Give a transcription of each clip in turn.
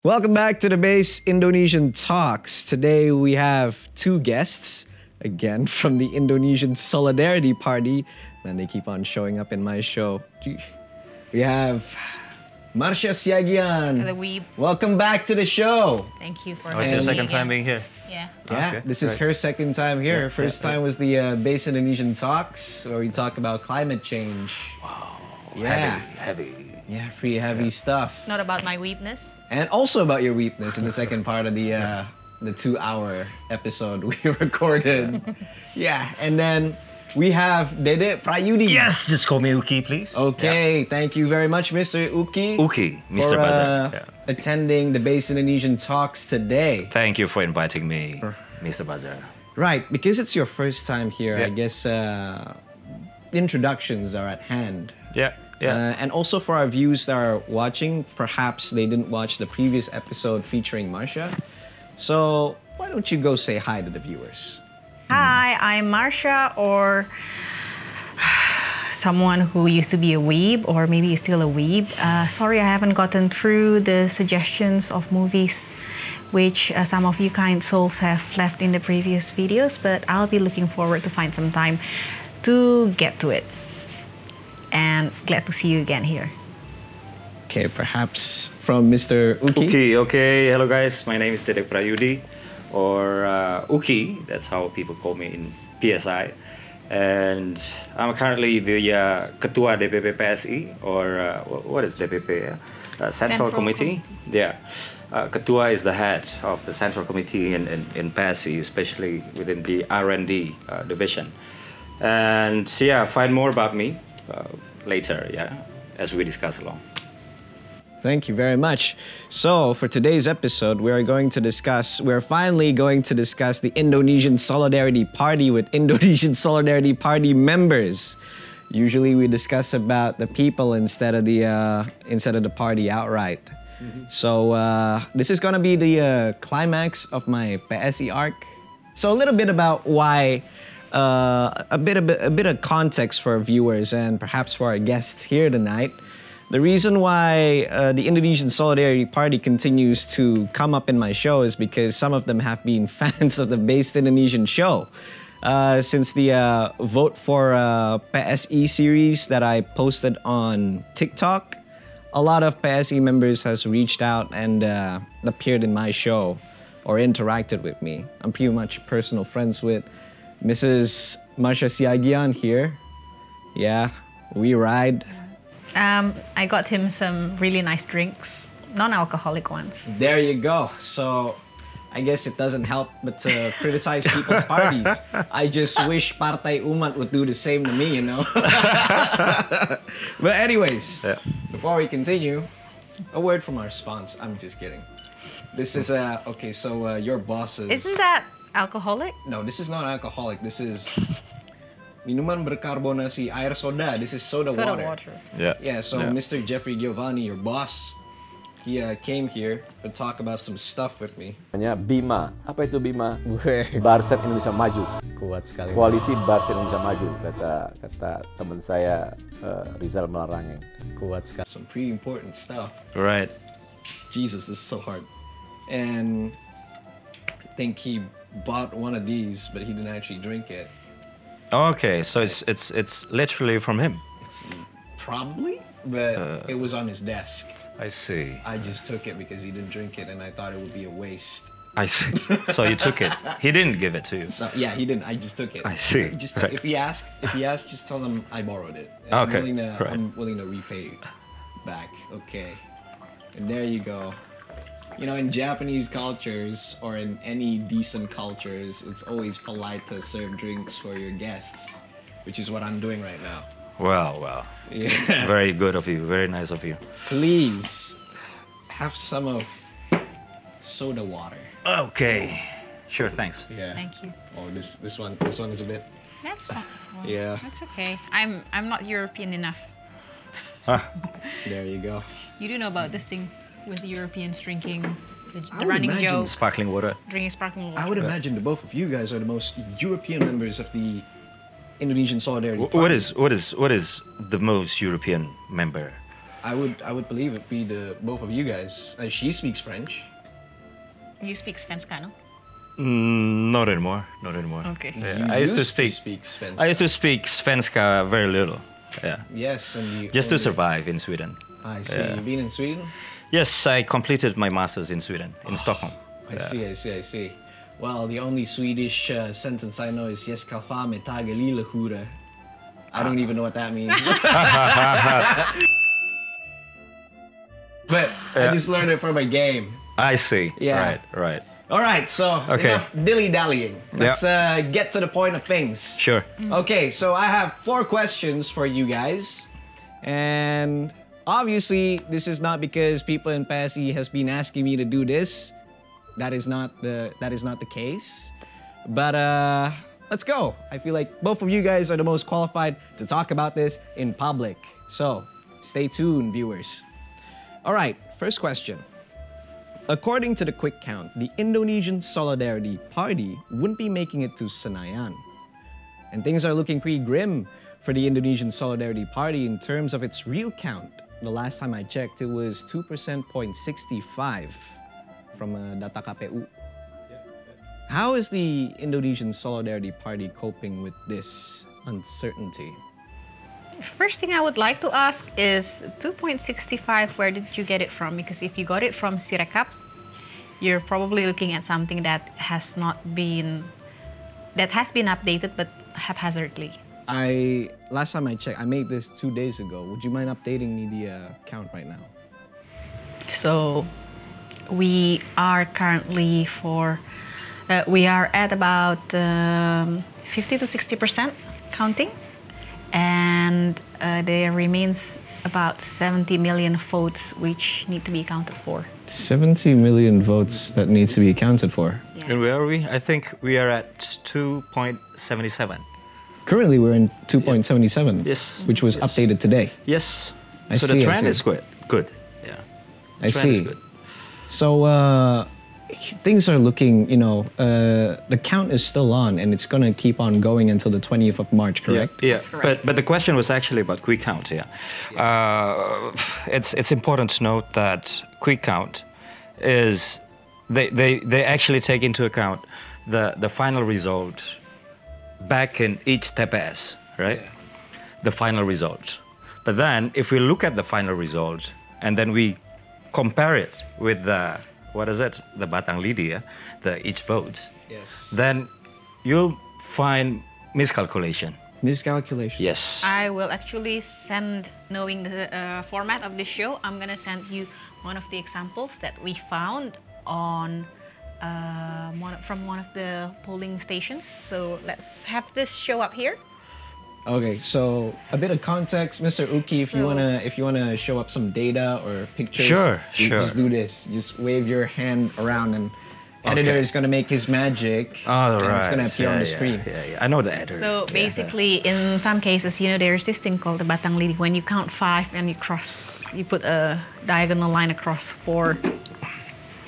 Welcome back to the Base Indonesian Talks. Today we have two guests, again from the Indonesian Solidarity Party. Man, they keep on showing up in my show. We have Marsha Siagian. The weeb. Welcome back to the show. Thank you for Oh, it's your second time being here? Yeah. Yeah, Okay, this is her second time here. First time was the Base Indonesian Talks, where we talk about climate change. Wow. Yeah. Heavy. Yeah, pretty heavy stuff. Not about my weebness. And also about your weakness in the second part of the 2-hour episode we recorded. Yeah, and then we have Dedek Prayudi. Yes, just call me Uki, please. Okay, thank you very much, Mr. Uki. Uki, Mr. For Bazar. attending the Base Indonesian Talks today. Thank you for inviting me, Mr. Bazar. Right, because it's your first time here, Yeah. I guess introductions are at hand. Yeah. And also for our viewers that are watching, perhaps they didn't watch the previous episode featuring Marsha. So why don't you go say hi to the viewers? Hi, I'm Marsha, or someone who used to be a weeb, or maybe is still a weeb. Sorry, I haven't gotten through the suggestions of movies which some of you kind souls have left in the previous videos, but I'll be looking forward to find some time to get to it. And glad to see you again here. Okay, perhaps from Mr. Uki. Uki, okay. Hello, guys. My name is Dedek Prayudi, or Uki. That's how people call me in PSI. And I'm currently the Ketua DPP PSI, or what is DPP? Central Committee. Yeah. Ketua is the head of the Central Committee in PSI, especially within the R&D division. And yeah, find more about me later, as we discuss along. Thank you very much. So for today's episode, we're finally going to discuss the Indonesian Solidarity Party with Indonesian Solidarity Party members. Usually we discuss about the people instead of the party outright. So this is gonna be the climax of my PSI arc. So a little bit about why, a bit of context for our viewers and perhaps for our guests here tonight. The reason why the Indonesian Solidarity Party continues to come up in my show is because some of them have been fans of the Based Indonesian show. Since the Vote for PSI series that I posted on TikTok, a lot of PSI members has reached out and appeared in my show or interacted with me. I'm pretty much personal friends with Mrs. Marsha Siagian here. Yeah, we ride. I got him some really nice drinks, non-alcoholic ones. There you go. So I guess it doesn't help but to criticize people's parties. I just wish Partai Umat would do the same to me, you know? But anyways, before we continue, a word from our sponsor. I'm just kidding. This is, okay, so your bosses... Isn't that alcoholic? No, this is not alcoholic. This is minuman berkarbonasi air soda. This is soda water. Yeah, so Mr. Jeffrey Giovanni, your boss, he came here to talk about some stuff with me. BIMA. Apa itu BIMA? Barisan Indonesia Maju. Kuat sekali. Koalisi Barisan Indonesia Maju, kata teman saya Rizal Melarangeng. Kuat sekali. Some pretty important stuff. Right. Jesus, this is so hard. And I think he bought one of these, but he didn't actually drink it. Okay, so it's literally from him. It's probably, but it was on his desk. I see. I just took it because he didn't drink it, and I thought it would be a waste. I see. So you took it. He didn't give it to you. So yeah, he didn't. I just took it. I see. Just Right. if he asks, just tell him I borrowed it. And Okay, I'm willing to repay back. Okay. And there you go. You know, in Japanese cultures or in any decent cultures, it's always polite to serve drinks for your guests, which is what I'm doing right now. Well. Yeah. Very good of you. Very nice of you. Please have some of soda water. Okay. Sure, thanks. Yeah. Thank you. Oh, this one is a bit. That's fine. Well, Yeah. That's okay. I'm not European enough. There you go. You do know about this thing with Europeans drinking the would running imagine joke, Sparkling water. drinking sparkling water. I would imagine the both of you guys are the most European members of the Indonesian Solidarity Party. What is the most European member? I would believe it be the both of you guys. She speaks French. You speak Svenska, no? Not anymore. Not anymore. Okay. You Yeah, I used to speak. Svenska. I used to speak Svenska very little. Yeah. Yes, and you Just to only- survive in Sweden. I see. Yeah. You've been in Sweden. Yes, I completed my masters in Sweden, in Stockholm. I see. Well, the only Swedish sentence I know is "Jag ska fan med taga lilla hora." I don't even know what that means. But I just learned it from a game. I see. Yeah. Right. All right, so Okay. enough dilly-dallying. Let's get to the point of things. Sure. Okay, so I have 4 questions for you guys. And obviously, this is not because people in PSE has been asking me to do this. That is not the case. But let's go. I feel like both of you guys are the most qualified to talk about this in public. So, stay tuned, viewers. All right, first question. According to the quick count, the Indonesian Solidarity Party wouldn't be making it to Senayan. And things are looking pretty grim for the Indonesian Solidarity Party in terms of its real count. The last time I checked, it was 2.65 from data KPU. How is the Indonesian Solidarity Party coping with this uncertainty? First thing I would like to ask is 2.65, where did you get it from? Because if you got it from Sirekap, you're probably looking at something that has been updated but haphazardly. Last time I checked, I made this 2 days ago. Would you mind updating me the count right now? So we are currently we are at about 50 to 60% counting, and there remains about 70 million votes which need to be accounted for. 70 million votes that needs to be accounted for. Yeah. And where are we? I think we are at 2.77. Currently, we're in 2.77, Yes. which was Yes. updated today. Yes. I so see, the I trend see. is good. Good. Yeah. The I trend is see. good. So things are looking, the count is still on, and it's gonna keep on going until the 20th of March, correct? Yeah. That's correct. But the question was actually about quick count. Yeah. It's important to note that quick count is they actually take into account the final result back in each TPS, right? Yeah. The final result. But then if we look at the final result and then we compare it with the Batang Lidi, each vote, Yes. then you'll find miscalculation. Miscalculation. Yes. I will actually knowing the format of this show, I'm gonna send you one of the examples that we found on from one of the polling stations. So let's have this show up here. Okay, so a bit of context, Mr. Uki, if you wanna show up some data or pictures, Sure. Just do this. Just wave your hand around, and editor Okay. is gonna make his magic, All and right. it's gonna appear on the screen. Yeah. I know the editor. So basically, in some cases, there's this thing called the Batang Lidi. When you count 5 and you put a diagonal line across 4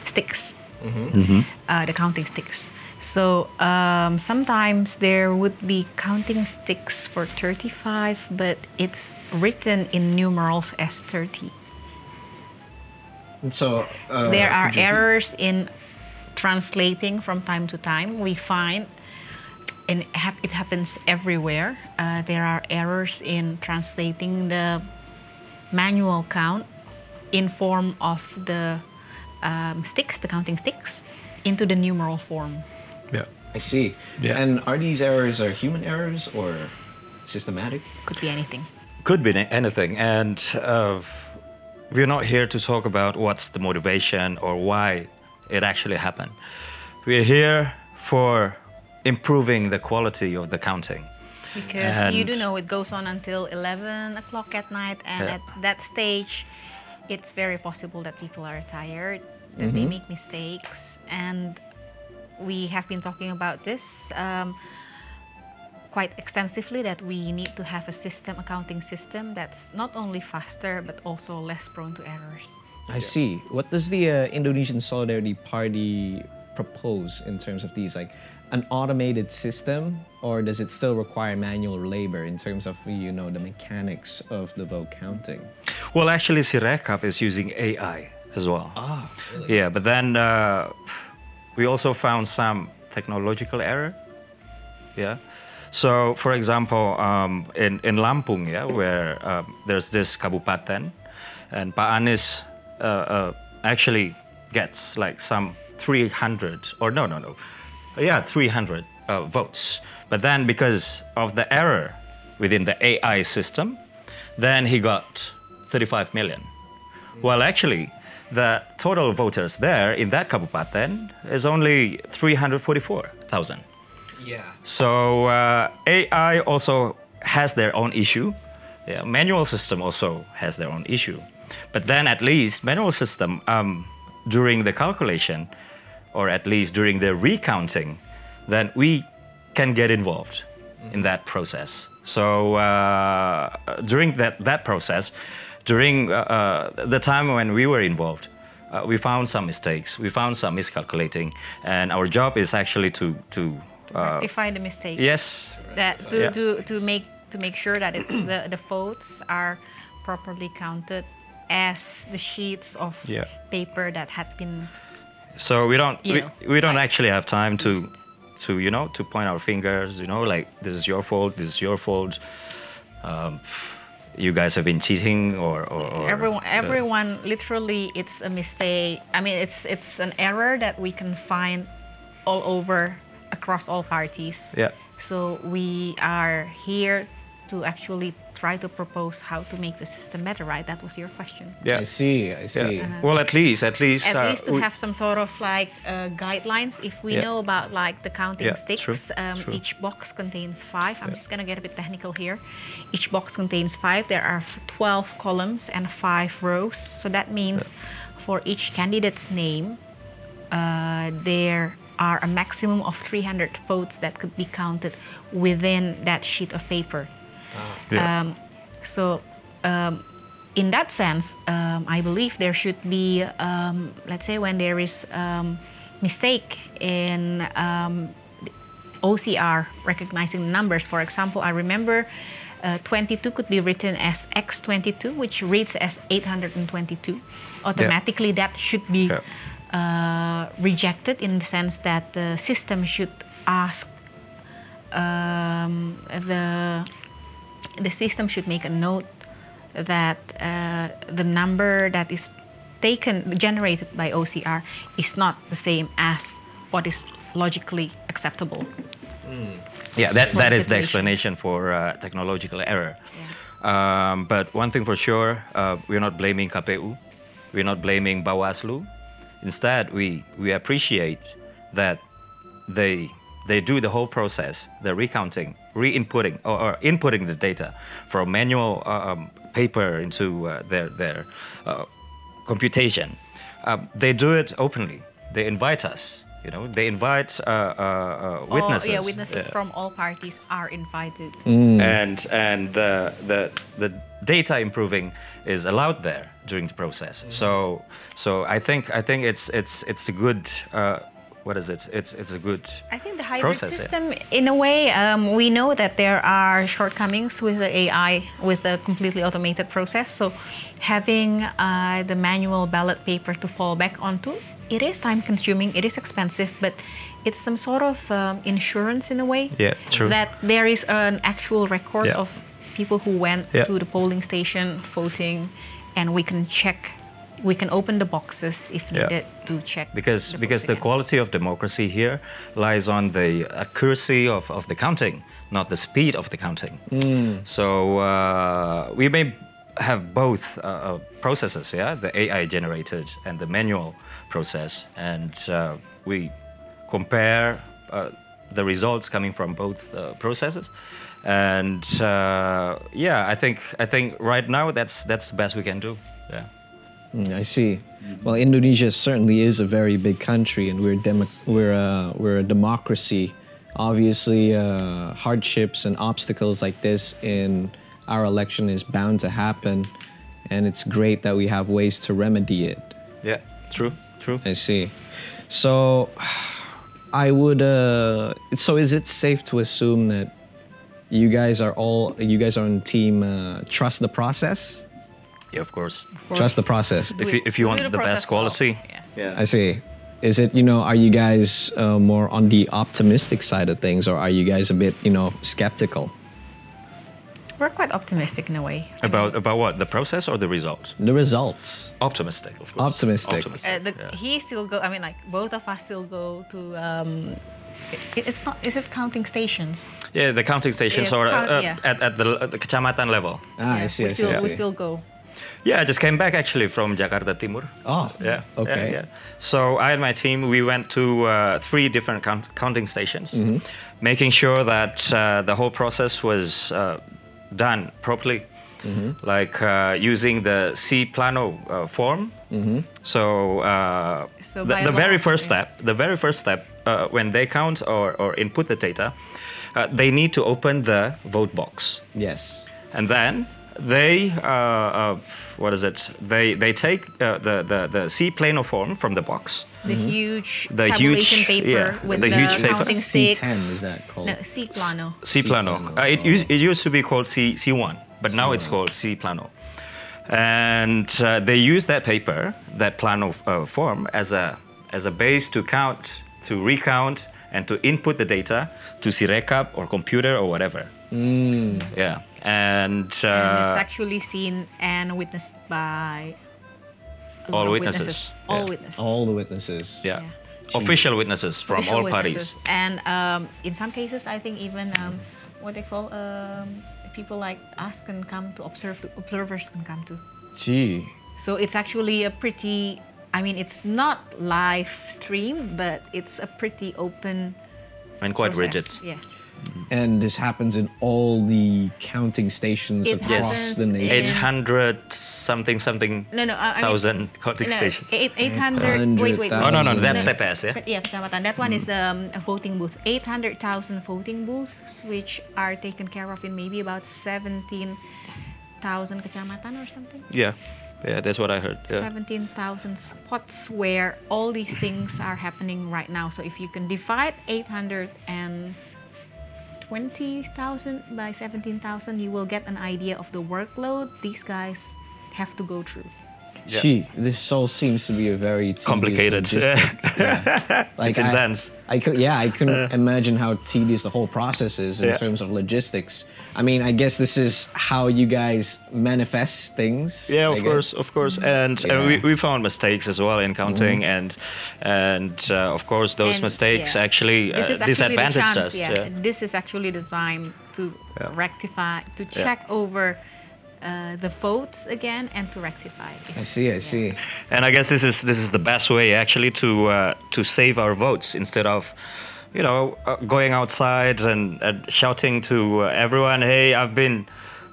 sticks, the counting sticks. So sometimes there would be counting sticks for 35, but it's written in numerals as 30. And so There are could you- errors in translating from time to time. We find, and it happens everywhere, there are errors in translating the manual count in form of the sticks, the counting sticks, into the numeral form. Yeah. I see. Yeah. And are these errors human errors or systematic? Could be anything. Could be anything. And we're not here to talk about what's the motivation or why it actually happened. We're here for improving the quality of the counting. Because you And- do know it goes on until 11 o'clock at night, and Yeah. at that stage, it's very possible that people are tired, that they make mistakes, and we have been talking about this quite extensively, that we need to have a accounting system that's not only faster but also less prone to errors. I see. What does the Indonesian Solidarity Party propose in terms of these, like an automated system, or does it still require manual labor in terms of, you know, the mechanics of the vote counting? Well, actually, Sirekap is using AI as well. Ah, really? Yeah, but then we also found some technological error. Yeah. So, for example, in Lampung, yeah, where there's this kabupaten, and Pak Anies actually gets like some 300, or no, 300 votes. But then because of the error within the AI system, then he got 35 million. Well, actually, the total voters there in that kabupaten is only 344,000. Yeah. So AI also has their own issue. Yeah, manual system also has their own issue. But then at least manual system, during the calculation, or at least during the recounting, then we can get involved in that process. So during that process, during the time when we were involved, we found some mistakes, we found some miscalculating, and our job is actually to rectify the mistakes. Yes. That to make sure that it's the votes are properly counted as the sheets of paper that had been. So we don't actually have time to point our fingers, like this is your fault, this is your fault. You guys have been cheating, or everyone literally, it's a mistake. I mean, it's an error that we can find all over across all parties. Yeah. So we are here to actually try to propose how to make the system better, right? That was your question. Yeah. I see. Yeah. Well, at least to have some sort of like guidelines. If we know about like the counting sticks, true. Each box contains 5. I'm just gonna get a bit technical here. Each box contains 5. There are 12 columns and 5 rows. So that means for each candidate's name, there are a maximum of 300 votes that could be counted within that sheet of paper. In that sense, I believe there should be, let's say when there is mistake in OCR recognizing the numbers. For example, I remember 22 could be written as X22, which reads as 822. Automatically, that should be rejected in the sense that the system should ask the system should make a note that the number that is generated by OCR is not the same as what is logically acceptable. Yeah, that is the explanation for technological error. Yeah. But one thing for sure, we're not blaming KPU, we're not blaming Bawaslu. Instead, we appreciate that they do the whole process, the recounting, re-inputting, or inputting the data from manual paper into their computation. They do it openly. They invite us. They invite witnesses. Witnesses from all parties are invited. And the data improving is allowed there during the process. So I think it's a good. What is it? It's a good. I think the hybrid system, in a way, we know that there are shortcomings with the AI, with the completely automated process. So having the manual ballot paper to fall back onto, it is time-consuming, it is expensive, but it's some sort of insurance in a way. Yeah, true. That there is an actual record of people who went to the polling station voting, and we can check. We can open the boxes if needed to check. Because the quality of democracy here lies on the accuracy of the counting, not the speed of the counting. So we may have both processes, the AI generated and the manual process, and we compare the results coming from both processes. And I think right now that's the best we can do. Yeah. I see. Well, Indonesia certainly is a very big country, and we're a democracy. Obviously, hardships and obstacles like this in our election is bound to happen, and it's great that we have ways to remedy it. Yeah, true. True. I see. So, I would. So, is it safe to assume that you guys are on team trust the process? Yeah, of course. Trust the process. If you want the best quality. Yeah. I see. Is it, are you guys more on the optimistic side of things, or are you guys a bit, skeptical? We're quite optimistic in a way. About what? The process or the result? The results. Optimistic, of course. Optimistic. He still go. I mean, like both of us still go to. It's not. Is it counting stations? Yeah, the counting stations or at the kecamatan level. I see. We still go. Yeah, I just came back actually from Jakarta Timur. Oh, yeah. Okay. Yeah. So I and my team, we went to 3 different counting stations, making sure that the whole process was done properly, like using the C plano form. So, the very first step, when they count or input the data, they need to open the vote box. Yes. And then they They take the C plano form from the box. The huge tabulation paper with the counting sticks. C10 is that called? No, C plano. C plano. It used to be called C1, but now it's called C plano. And they use that paper, that plano form, as a base to count, to recount, and to input the data to Sirekap or computer or whatever. Yeah. And it's actually seen and witnessed by all witnesses. All witnesses. All the witnesses. Yeah. Official witnesses from all parties. And in some cases, I think even what they call people like us can come to observe. Observers can come to. Gee. So it's actually a pretty. I mean, it's not live stream, but it's a pretty open. And quite rigid. Yeah. And this happens in all the counting stations across the nation. 800 something thousand counting stations. 800. Wait. Oh no, that's TPS, yeah. But yeah, kecamatan. That one is a voting booth. 800,000 voting booths, which are taken care of in maybe about 17,000 kecamatan or something. Yeah, that's what I heard. Yeah. 17,000 spots where all these things are happening right now. So if you can divide 820,000 by 17,000, you will get an idea of the workload these guys have to go through. Yeah. Gee, this all seems to be a very complicated. Yeah. Like it's intense. I couldn't imagine how tedious the whole process is in terms of logistics. I mean, I guess this is how you guys manifest things. Yeah, of course. And we found mistakes as well in counting, and of course those mistakes actually disadvantaged us. Yeah. This is actually designed to rectify, to check over the votes again and to rectify it. I see. And I guess this is the best way actually to save our votes instead of going outside and shouting to everyone, hey, I've been,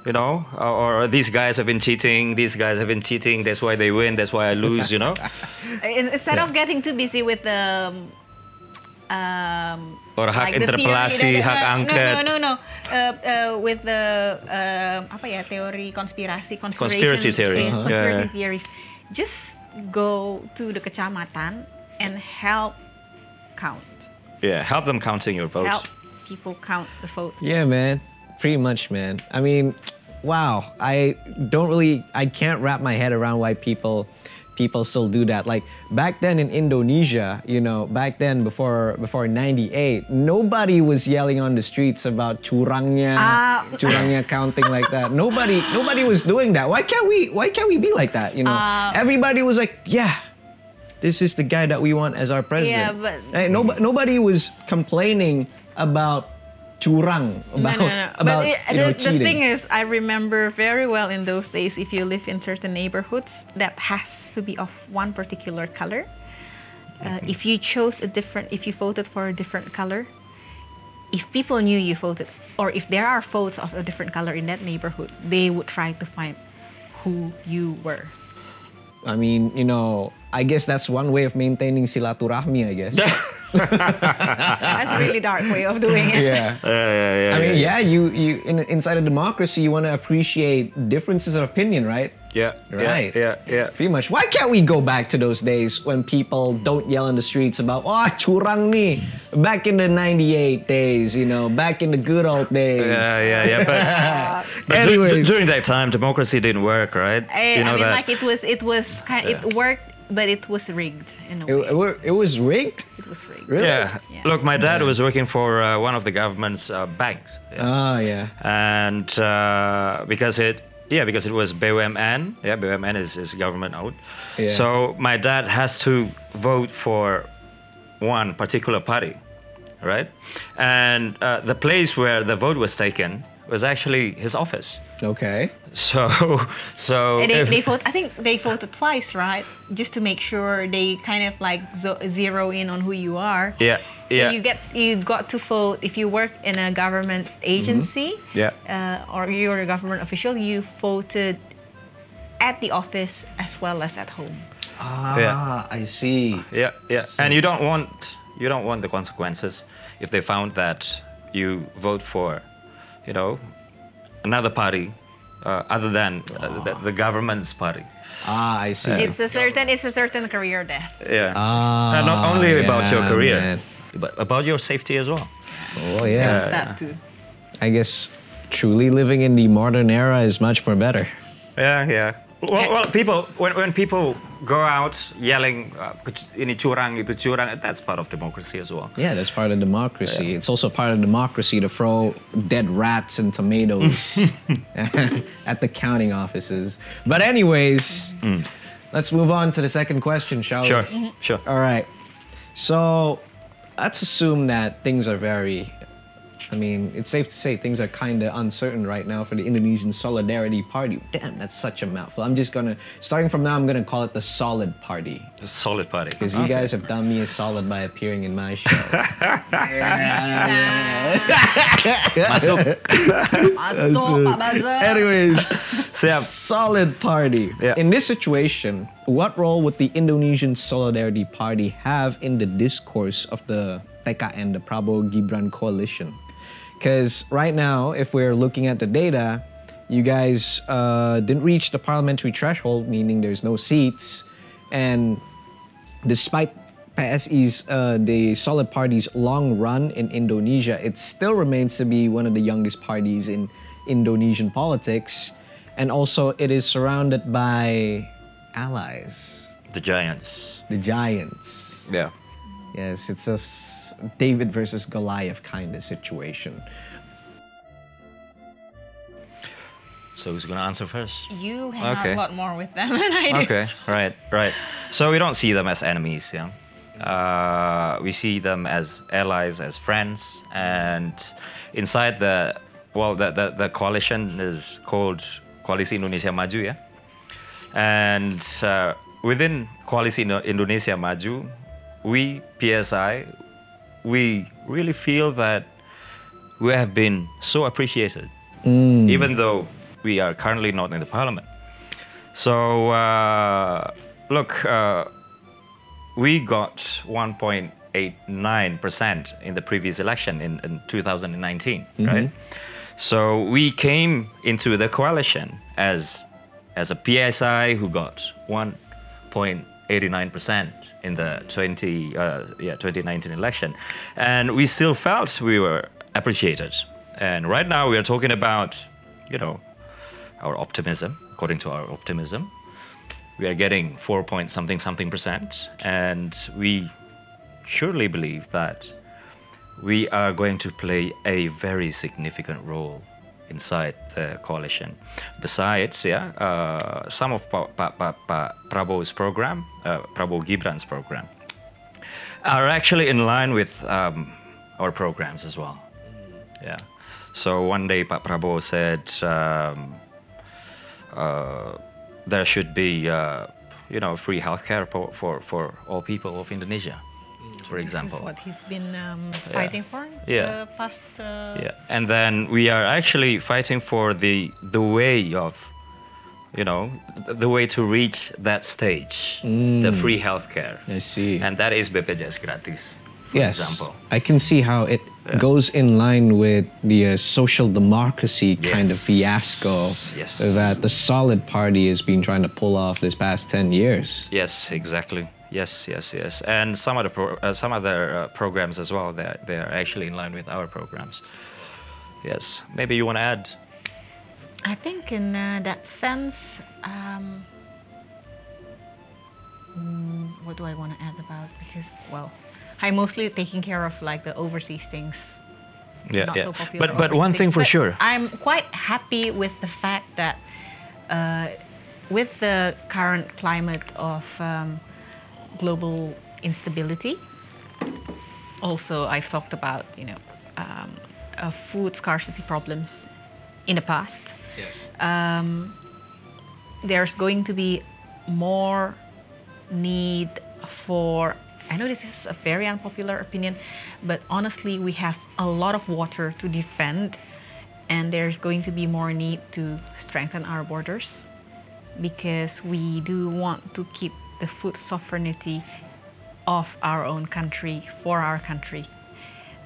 or these guys have been cheating, that's why they win, that's why I lose, Instead of getting too busy with the or hak interpelasi, hak angket. No. With the teori conspiracy theories. Just go to the kecamatan and help count. Yeah, help them counting your votes. Help people count the votes. Yeah, man. Pretty much, man. I mean, wow. I can't wrap my head around why people still do that. Like back then in Indonesia, back then before 98, nobody was yelling on the streets about curangnya counting like that. Nobody was doing that. Why can't we be like that? Everybody was like, yeah, this is the guy that we want as our president. Yeah, but nobody was complaining about curang, about the cheating. The thing is, I remember very well in those days, if you live in certain neighborhoods, that has to be of one particular color. If you voted for a different color, if people knew you voted, or if there are votes of a different color in that neighborhood, they would try to find who you were. I mean, I guess that's one way of maintaining silaturahmi, I guess. That's a really dark way of doing it. Yeah. I mean, inside a democracy, you want to appreciate differences of opinion, right? Yeah. Right. Yeah. Pretty much. Why can't we go back to those days when people don't yell in the streets about, curang ni, back in the 98 days, back in the good old days. Yeah. But Anyways. during that time, democracy didn't work, right? I mean, like it worked, but it was rigged in a way. It was rigged? It was rigged. Really? Yeah. Look, my dad was working for one of the government's banks. And because it was BUMN. Yeah, BUMN is government owned. Yeah. So my dad has to vote for one particular party, right? And the place where the vote was taken was actually his office. Okay. So they vote. I think they voted twice, right? Just to make sure they kind of like zero in on who you are. Yeah. So you got to vote if you work in a government agency. Or you're a government official. You voted at the office as well as at home. I see. Yeah. And you don't want the consequences if they found that you vote for, another party other than the government's party. I see. It's a certain career death. Yeah. And not only about your career, man. but about your safety as well. Oh yeah. It's that too. I guess truly living in the modern era is much more better. Yeah. Well, people when people go out yelling ini curang, itu curang, that's part of democracy as well. Yeah, that's part of democracy. Yeah. It's also part of democracy to throw dead rats and tomatoes at the counting offices. But anyways, let's move on to the second question, shall we? Sure. Sure. All right. So let's assume that things are it's safe to say things are kind of uncertain right now for the Indonesian Solidarity Party. Damn, that's such a mouthful. Starting from now, I'm going to call it the Solid Party. The Solid Party. Because you guys have done me a solid by appearing in my show. Masuk, Pak Buzzer. Anyways, Siap. Solid Party. Yeah. In this situation, what role would the Indonesian Solidarity Party have in the discourse of the TKN, the Prabowo-Gibran coalition? Because right now, if we're looking at the data, you guys didn't reach the parliamentary threshold, meaning there's no seats. And despite PSI's, the Solid Party's long run in Indonesia, it still remains to be one of the youngest parties in Indonesian politics. And also, it is surrounded by allies. The giants. The giants. Yeah. Yes, it's a David versus Goliath kind of situation. So who's going to answer first? You hang out a lot more with them than I do. Okay, right. So we don't see them as enemies, yeah. We see them as allies, as friends, and inside the coalition is called Koalisi Indonesia Maju, yeah. And within Koalisi Indonesia Maju, we PSI, we really feel that we have been so appreciated, even though we are currently not in the parliament. So, look, we got 1.89% in the previous election in 2019, right? So we came into the coalition as a PSI who got 1.89% in the 2019 election, and we still felt we were appreciated. And right now we are talking about, our optimism. According to our optimism, we are getting 4.something%, and we surely believe that we are going to play a very significant role inside the coalition. Besides, some of Prabowo's program, Prabowo-Gibran's program, are actually in line with our programs as well. Yeah. So one day, Pak Prabowo said there should be, free healthcare for all people of Indonesia, for example. This is what he's been fighting for the past... Yeah, and then we are actually fighting for the way of, the way to reach that stage, the free healthcare. I see. And that is BPJS gratis. for Yes, example. I can see how it goes in line with the social democracy kind of Yes. fiasco Yes. that the Solid Party has been trying to pull off this past 10 years. Yes, exactly. Yes, yes, yes. And some other programs as well. They're actually in line with our programs. Yes. Maybe you want to add? I think in that sense, what do I want to add about? Because, well, I'm mostly taking care of like the overseas things. Yeah, Not yeah. so popular But overseas one thing things. for But sure. I'm quite happy with the fact that with the current climate of global instability, also I've talked about, food scarcity problems in the past. Yes. There's going to be more need for, I know this is a very unpopular opinion, but honestly, we have a lot of water to defend, and there's going to be more need to strengthen our borders because we do want to keep the food sovereignty of our own country for our country.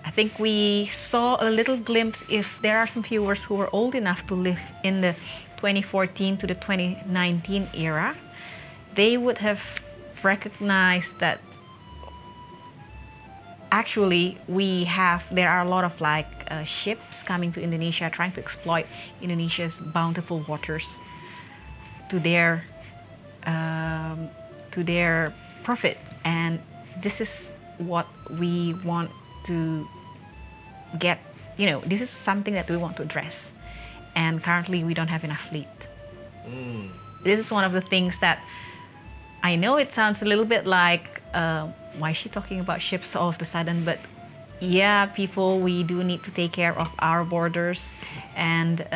I think we saw a little glimpse, if there are some viewers who were old enough to live in the 2014 to the 2019 era, they would have recognized that actually there are a lot of ships coming to Indonesia trying to exploit Indonesia's bountiful waters to their profit, and this is what we want to get. This is something that we want to address, and currently we don't have enough fleet. This is one of the things that I know it sounds a little bit like, why is she talking about ships all of a sudden? But yeah, people, we do need to take care of our borders, and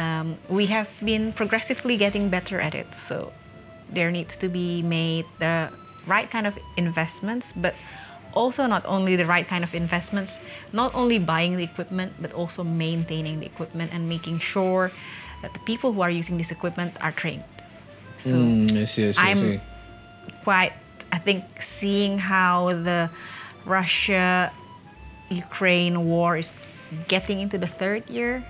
we have been progressively getting better at it. So there needs to be made the right kind of investments, but also not only the right kind of investments, not only buying the equipment, but also maintaining the equipment and making sure that the people who are using this equipment are trained. So I see. I'm quite, I think, seeing how the Russia-Ukraine war is getting into the third year.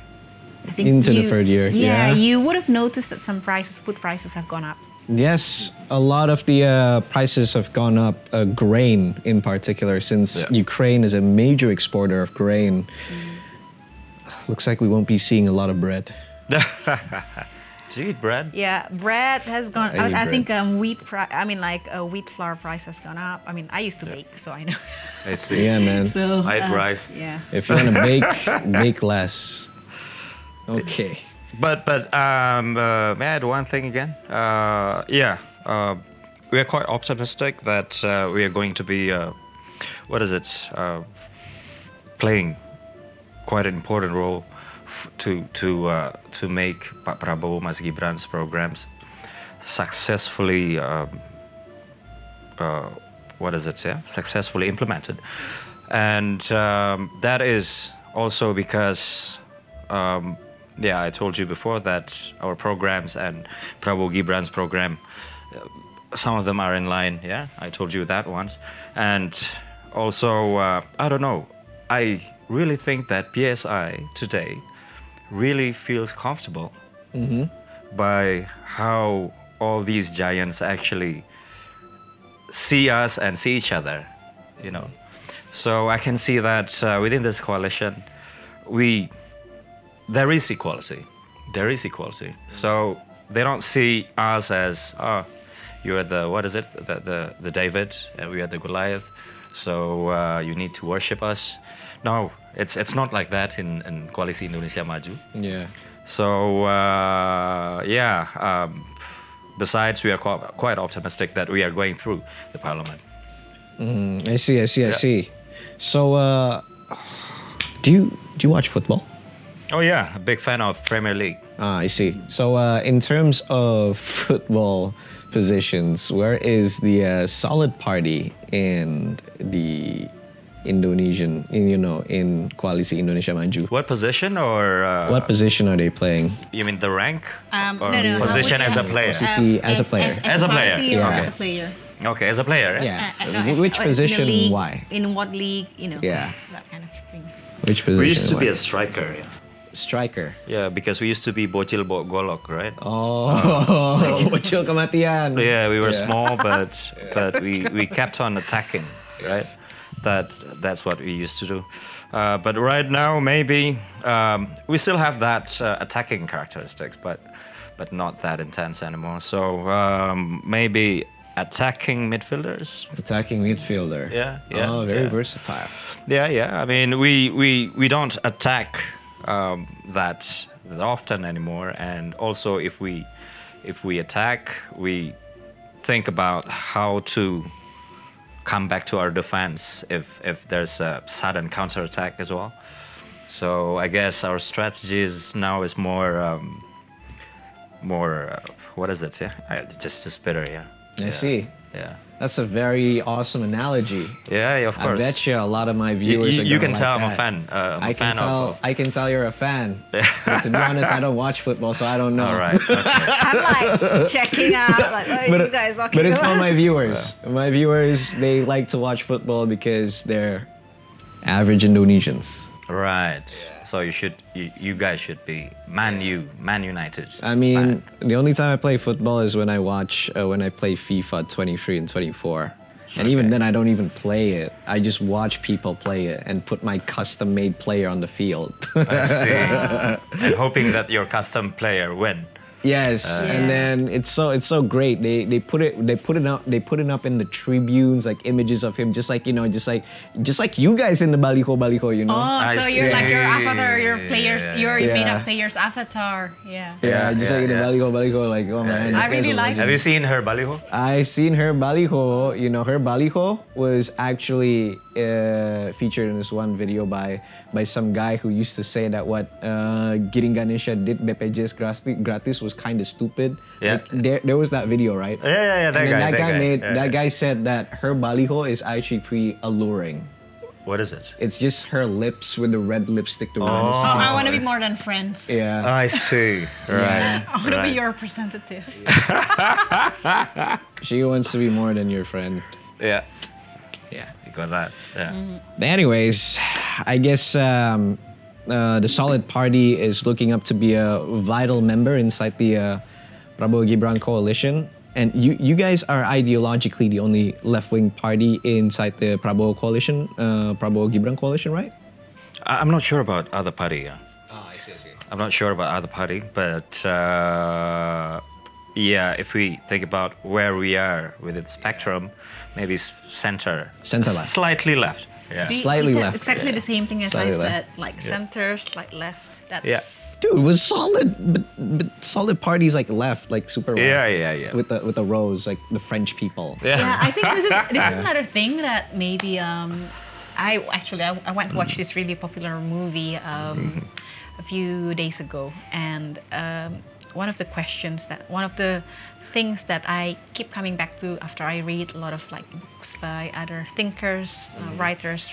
I think The third year, yeah. You would have noticed that some food prices have gone up. Yes, a lot of the prices have gone up, grain in particular, since Ukraine is a major exporter of grain. Looks like we won't be seeing a lot of bread. Do you eat bread? Yeah, bread has gone. I eat I think bread. wheat flour price has gone up. I mean, I used to bake, so I know. I see. Yeah, man. So I eat rice. Yeah. If you want to bake less. Okay. But may I add one thing again? We are quite optimistic that we are going to be, playing quite an important role to make Pak Prabowo, Mas Gibran's programs successfully, successfully implemented, and that is also because. I told you before that our programs and Prabowo Gibran's program, some of them are in line. Yeah, I told you that once. And also, I don't know, I really think that PSI today really feels comfortable by how all these giants actually see us and see each other, So I can see that within this coalition, there is equality. There is equality. So they don't see us as, you are the David, and we are the Goliath. So you need to worship us. No, it's not like that in Koalisi Indonesia Maju. Yeah. So besides, we are quite optimistic that we are going through the parliament. I see. So, do you watch football? Oh yeah, a big fan of Premier League. I see. So, in terms of football positions, where is the Solid Party in the Indonesian, in Koalisi Indonesia Maju? What position or? What position are they playing? You mean the rank? Or No. position as a player? Posisi as a player. As a player. Okay. As a player. Okay, as a player, Yeah. No, Which in the position? league, Why? In what league? Yeah. That kind of thing. Which position? We used to be why? a striker, yeah. Striker. Yeah, because we used to be bocil golok, right? Oh, bocil kematian. Yeah, we were Yeah. small, but we kept on attacking, right? That's what we used to do. But right now, maybe we still have that attacking characteristics, but not that intense anymore. So maybe attacking midfielders. Attacking midfielder. Yeah. Oh, very yeah. versatile. Yeah. I mean, we don't attack that often anymore, and also if we attack, we think about how to come back to our defense if there's a sudden counterattack as well. So I guess our strategies now is more what is it? Yeah, just a spitter. Yeah. I see. Yeah. That's a very awesome analogy. Yeah, of course. I bet you a lot of my viewers are You gonna can tell like I'm a that. fan. I'm I a fan can tell. of. I can tell you're a fan. But to be honest, I don't watch football, so I don't know. All right. Okay. I'm like checking out, like, what are you guys talking But it's for about? my viewers. My viewers, they like to watch football because they're average Indonesians. Right. So you guys should be Man United. I mean, fan. the only time I play football is when I play FIFA 23 and 24. And even then, I don't even play it. I just watch people play it and put my custom-made player on the field. I see. And hoping that your custom player win. Yes, and then it's so great. They put it up in the tribunes, like images of him, just like you guys in the baliho, you know. Oh, I so you're like your see. avatar, your players, your Yeah. made up player's avatar. Yeah. Yeah, just like in the baliho, like oh man. this I really guy's a like legend. Have you seen her baliho? I've seen her baliho. You know, her baliho was actually featured in this one video by some guy who used to say that what Giring Ganesha did BPJS gratis was kind of stupid. Yeah. Like, there was that video, right? Yeah. And then that guy Yeah. guy said that her baliho is actually pretty alluring. What is it? It's just her lips with the red lipstick to Oh, I want to be more than friends. Yeah. I see. Right. I want to be Right. your representative. She wants to be more than your friend. Yeah. Yeah. You got that. Yeah. But anyways, I guess the Solid Party is looking up to be a vital member inside the Prabowo Gibran coalition. And you guys are ideologically the only left-wing party inside the Prabowo coalition, Prabowo Gibran coalition, right? I'm not sure about other party. Yeah. Oh, I see. I'm not sure about other party, but yeah, if we think about where we are within the spectrum, maybe center Center-left. slightly left. Yeah. See, Slightly you said left. exactly the same thing as Slightly I left. said, like center, slight left. That's Yeah. Dude, it was solid, but Solid Party's like left, like super left. Yeah. With the rows, like the French people. Yeah, I think this is another thing that maybe I went to watch this really popular movie a few days ago, and one of the things that I keep coming back to after I read a lot of like books by other thinkers, writers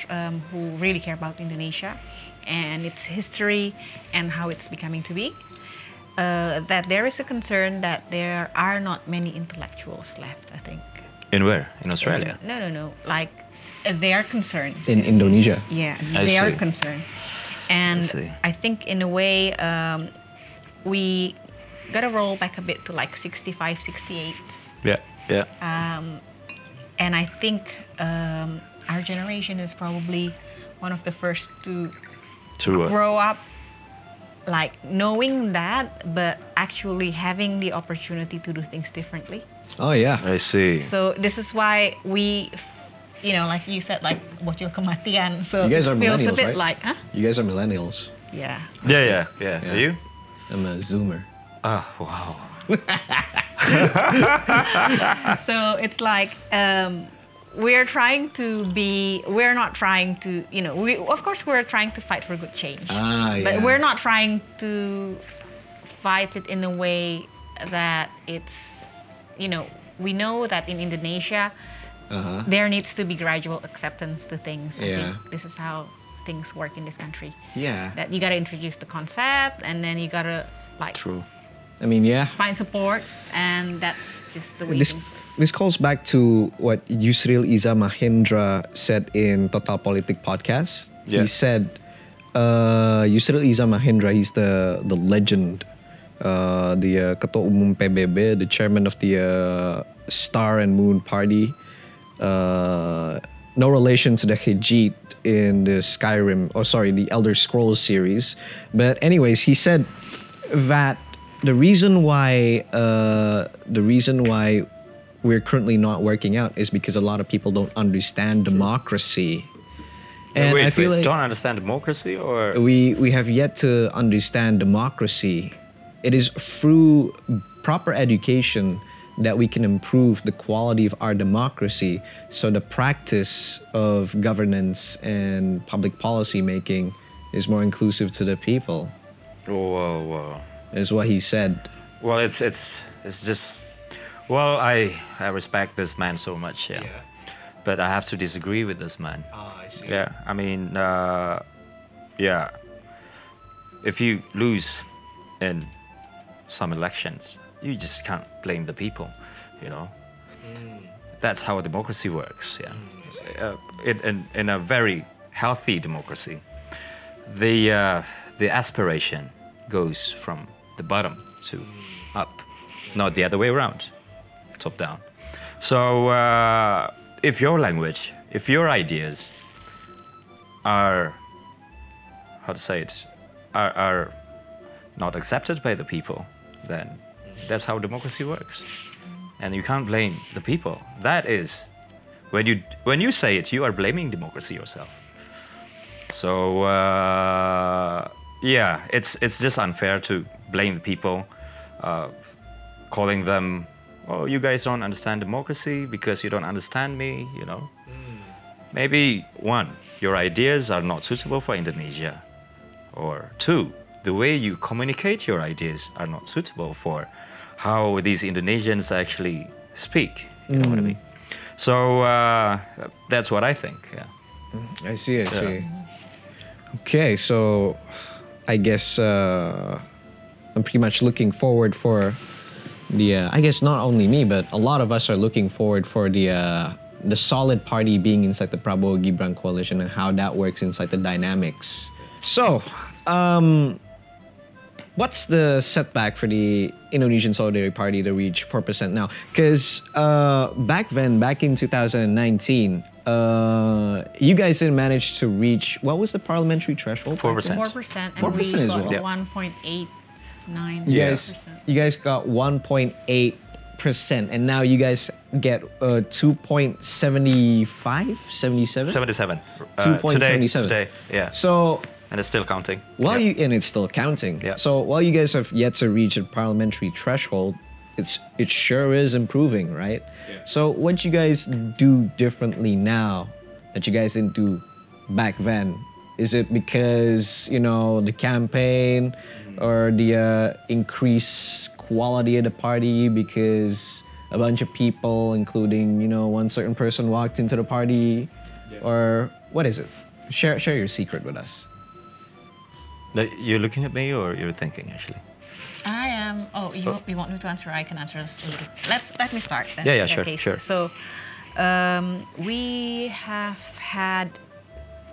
who really care about Indonesia and its history and how it's becoming to be, that there is a concern that there are not many intellectuals left, I think. In where? In Australia? No. Like, they are concerned. In Indonesia. Yeah, I they are see. concerned. And see. I think in a way, we gotta roll back a bit to like 65, 68. Yeah. And I think our generation is probably one of the first to True. grow up like knowing that, but actually having the opportunity to do things differently. Oh yeah. I see. So this is why we, like you said, like bocil kematian. So You guys are it feels a millennials, bit right? like, huh? You guys are millennials. Yeah. Yeah. Yeah. Are you? I'm a Zoomer. Oh, wow. So it's like we're not trying to, of course we're trying to fight for good change. But we're not trying to fight it in a way that it's, we know that in Indonesia, there needs to be gradual acceptance to things. I think this is how things work in this country. Yeah. That you gotta introduce the concept, and then you gotta True. I mean, yeah. find support, and that's just the way This things work. this calls back to what Yusril Iza Mahendra said in Total Politik podcast. Yeah. He said, Yusril Iza Mahendra, he's the legend, the Ketua Umum PBB, the chairman of the Star and Moon Party. No relation to the Hijit in the the Elder Scrolls series. But anyways, he said that the reason why we're currently not working out is because a lot of people don't understand democracy. And I feel like don't understand democracy, or we have yet to understand democracy. It is through proper education that we can improve the quality of our democracy, so the practice of governance and public policy making is more inclusive to the people. Whoa. Is what he said. Well, it's just. Well, I respect this man so much, yeah. But I have to disagree with this man. I see. Yeah, I mean, yeah. If you lose in some elections, you just can't blame the people, you know. That's how democracy works, yeah. In a very healthy democracy, the aspiration goes from the bottom to up, not the other way around, top down. So if your language, if your ideas are, how to say it, are not accepted by the people, then that's how democracy works. And you can't blame the people. That is, when you say it, you are blaming democracy yourself. So yeah, it's just unfair to blame the people, calling them, oh, you guys don't understand democracy because you don't understand me, you know. Maybe one, your ideas are not suitable for Indonesia, or two, the way you communicate your ideas are not suitable for how these Indonesians actually speak. You know what I mean? So that's what I think. Yeah. I see. Okay, so I guess I'm pretty much looking forward for the. I guess not only me, but a lot of us are looking forward for the solid party being inside the Prabowo Gibran coalition and how that works inside the dynamics. So, what's the setback for the Indonesian Solidarity Party to reach 4% now? Because back in 2019, you guys didn't manage to reach, what was the parliamentary threshold? 4%. 4%, and 4% we as got well. 1.89%. You guys got 1.8%, and now you guys get 2.75, 77? 77. 2.77. Today, yeah. So, and it's still counting. and it's still counting. Yeah. So while you guys have yet to reach a parliamentary threshold, it sure is improving, right? Yeah. So what you guys do differently now that you guys didn't do back then? Is it because, you know, the campaign or the increased quality of the party because a bunch of people, including, you know, one certain person walked into the party? Yeah. Or what is it? Share your secret with us. You're looking at me, or you're thinking, actually? I am. Oh, you want me to answer? I can answer this later. Let me start. Then, Yeah, sure. So, we have had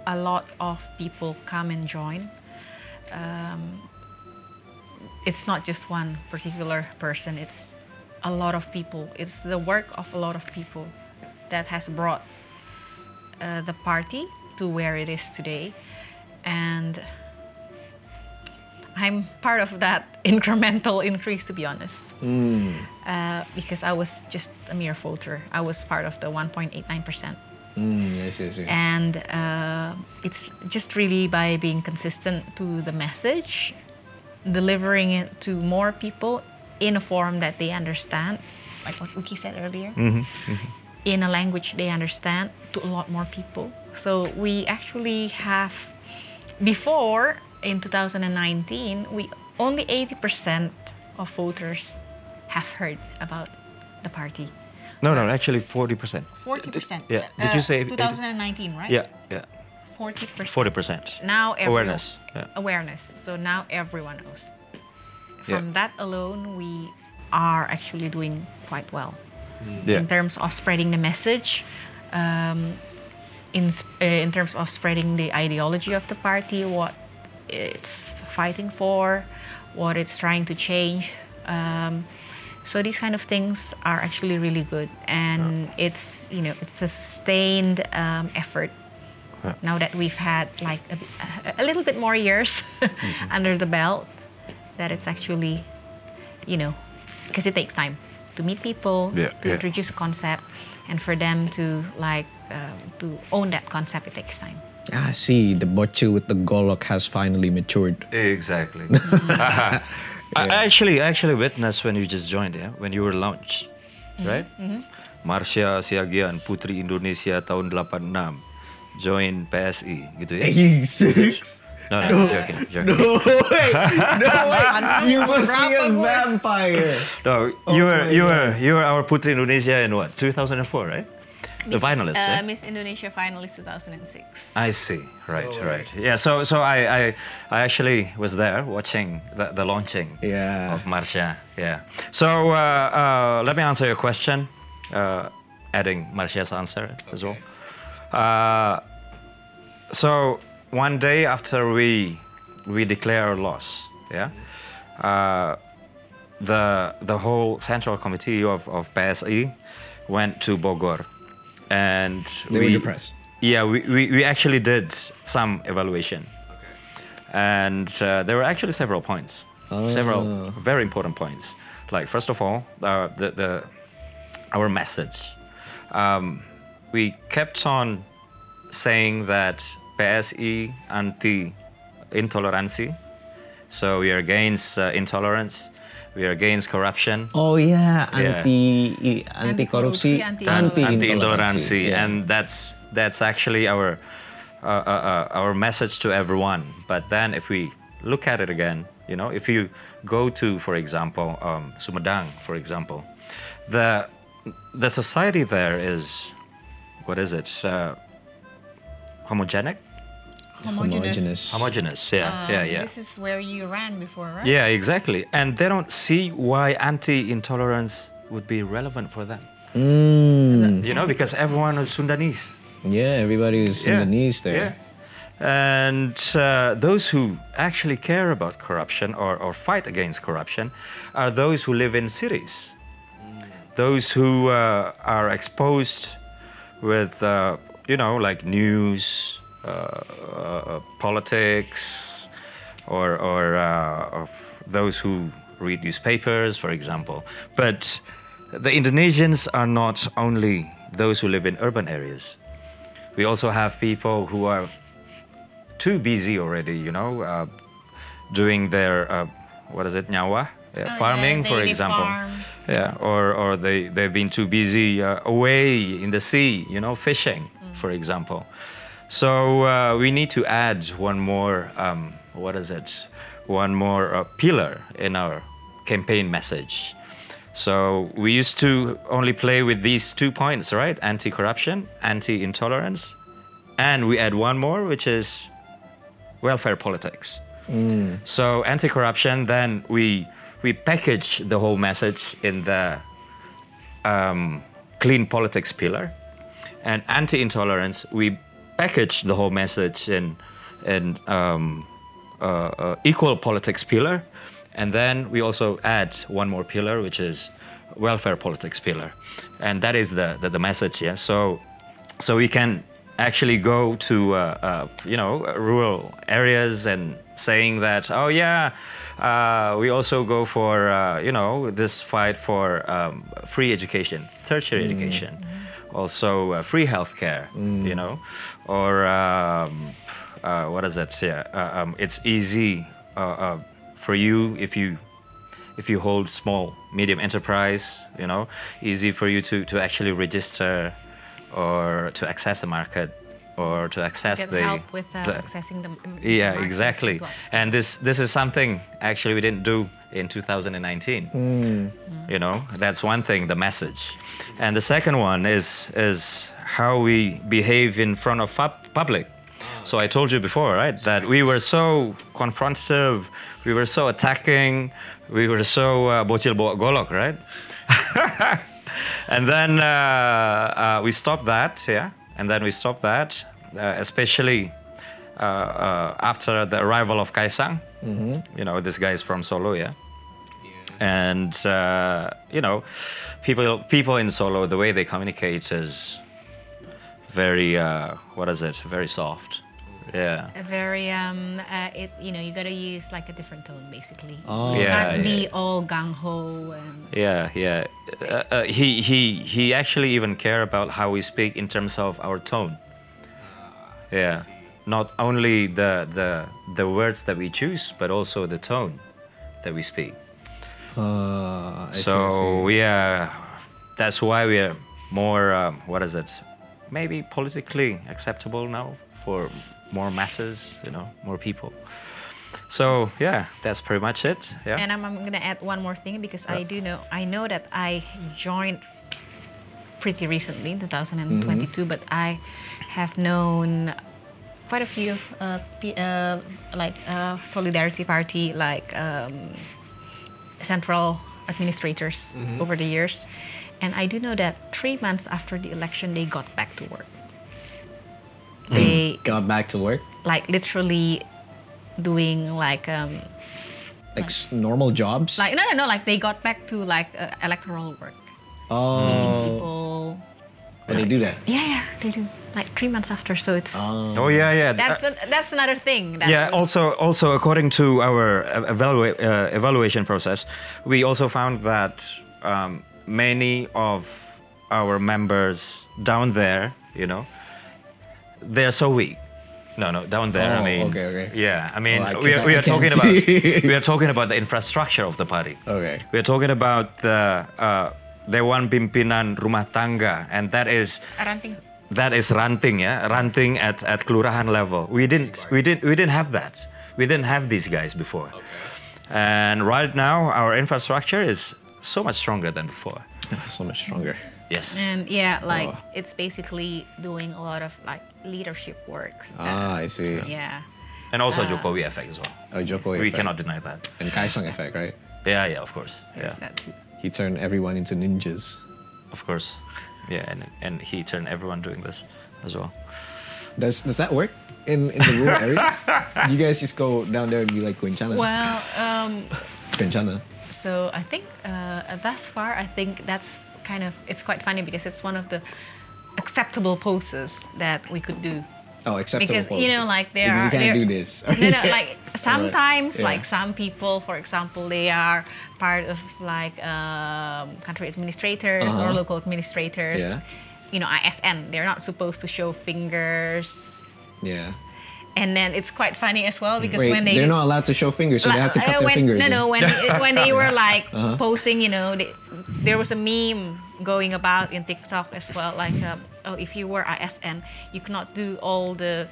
a lot of people come and join. It's not just one particular person. It's a lot of people. It's the work of a lot of people that has brought the party to where it is today, and I'm part of that incremental increase, to be honest, because I was just a mere voter. I was part of the 1.89%. I see. And it's just really by being consistent to the message, delivering it to more people in a form that they understand, like what Uki said earlier, in a language they understand, to a lot more people. So we actually have, before, in 2019, only 80% of voters have heard about the party. No, actually 40%. 40%. Yeah. Did you say 2019, right? Yeah. 40%. 40%. Now Awareness. Awareness. So now everyone knows. From that alone, we are actually doing quite well. in terms of spreading the message, in terms of spreading the ideology of the party, what it's fighting for, what it's trying to change. So these kind of things are actually really good, and it's it's a sustained effort. Now that we've had like a little bit more years under the belt, that it's actually, because it takes time to meet people, to introduce a concept, and for them to to own that concept, it takes time. Ah, see, the bocce with the golok has finally matured. Exactly. I actually witnessed when you just joined, when you were launched, right? Marsha, Siagian, Putri Indonesia tahun 86 join PSI, gitu ya? 86? No, joking. No way! You must be a vampire. No, you were our Putri Indonesia in what? 2004, right? The finalist, Miss Indonesia finalist 2006. I see. Right. Yeah. So I actually was there watching the launching of Marsha. Yeah. So let me answer your question, adding Marsha's answer as well. So one day after we declare our loss, the whole central committee of PSI went to Bogor. And they were depressed. Yeah, we actually did some evaluation. And there were actually several points, several very important points. Like, first of all, our message. We kept on saying that PSI anti-intolerancy, so we are against intolerance. We are against corruption. Oh yeah, anti-corruption, anti-intolerancy, and that's actually our message to everyone. But then, if we look at it again, if you go to, for example, Sumedang, for example, the society there is, what is it? Homogeneous. Yeah. This is where you ran before, right? Yeah, exactly. And they don't see why anti-intolerance would be relevant for them. Because everyone is Sundanese. Yeah, everybody is Sundanese there. Yeah. And those who actually care about corruption or fight against corruption are those who live in cities. Those who are exposed with, like news, politics, or those who read newspapers, for example. But the Indonesians are not only those who live in urban areas. We also have people who are too busy already, doing their nyawa, farming, for example. Farm. Yeah, or they've been too busy away in the sea, fishing, for example. So we need to add one more, pillar in our campaign message. So we used to only play with these 2 points, right? Anti-corruption, anti-intolerance, and we add one more, which is welfare politics. So anti-corruption, then we package the whole message in the clean politics pillar, and anti-intolerance, we package the whole message in equal politics pillar, and then we also add one more pillar, which is welfare politics pillar, and that is the message. Yeah, so we can actually go to rural areas and saying that, we also go for this fight for free education, tertiary education. Also free healthcare, or it's easy for you if you hold small, medium enterprise, easy for you to actually register or to access the market or to access the help with accessing the yeah, market, exactly. And this is something actually we didn't do in 2019. That's one thing, the message. And the second one is how we behave in front of public. So I told you before, right, that we were so confrontative, we were so attacking, we were so bocil bawa golok, right? And then we stopped that, yeah. And then we stopped that, especially after the arrival of Kaisang. You know, this guy is from Solo, yeah. And you know, people in Solo, the way they communicate is very very soft. Yeah. A very you know, you gotta use like a different tone basically. Oh. You Yeah, can't be yeah. all gung ho and Yeah. He actually even care about how we speak in terms of our tone. Yeah. Not only the words that we choose, but also the tone that we speak. I see, I So see. yeah, that's why we are more maybe politically acceptable now for more masses, you know, more people. So yeah, that's pretty much it. Yeah. And I'm gonna add one more thing because I know that I joined pretty recently in 2022, but I have known quite a few Solidarity Party central administrators over the years, and I do know that 3 months after the election they got back to work. They Got back to work? like literally doing Normal jobs? no, like they got back to electoral work. Oh, People, but they do that? yeah, they do. Like 3 months after, so it's Oh yeah. that's another thing. That Yeah. Also, according to our evaluation process, we also found that many of our members down there, you know, they're so weak. No, down there. Oh, I mean, okay. Yeah, I mean, Oh, we 'cause are I talking can't about see. we are talking about the infrastructure of the party. Okay. We are talking about the Dewan Pimpinan Rumah Tangga, and that is ranting. ranting, yeah, ranting at kelurahan level. We didn't have that. We didn't have these guys before. And right now, our infrastructure is so much stronger than before. So much stronger. Yes. And yeah, Oh. it's basically doing a lot of leadership works. I see. Yeah. And also Jokowi effect as well. Oh, Jokowi We effect. cannot deny that. And Kaisang effect, right? Yeah, of course. Yeah, There's that too. He turned everyone into ninjas. of course. Yeah, and he turned everyone doing this as well. Does that work in the rural areas? You guys just go down there and be like Kuencana? Well, Kuencana. so I think thus far, I think that's it's quite funny because it's one of the acceptable poses that we could do. Oh, acceptable Because you know, policies. like there Because are you can't there- do this. No, like sometimes, Yeah. like some people, for example, they are part of country administrators or Uh-huh. local administrators. Yeah. You know, ISN. They're not supposed to show fingers. Yeah. And then it's quite funny as well because Wait, when they they're not allowed to show fingers, so they have to cut their fingers. No, when they were Uh-huh. posing, you know, there was a meme going about in TikTok as well, if you were ISN, you cannot do all the